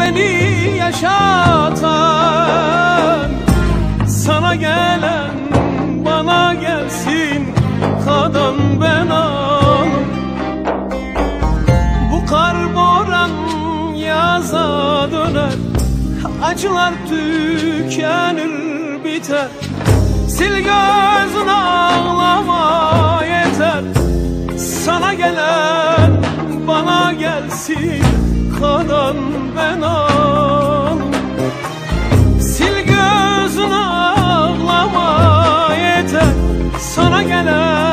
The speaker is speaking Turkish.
beni yaşatan. Sana gelen bana gelsin, kadan ben al. Bu kar boran yaza döner, acılar tükenir biter. Sil gözün ağlama yeter. Sana gelen bana gelsin, kadan ben al. Sil gözün ağlama yeter. Sana gelen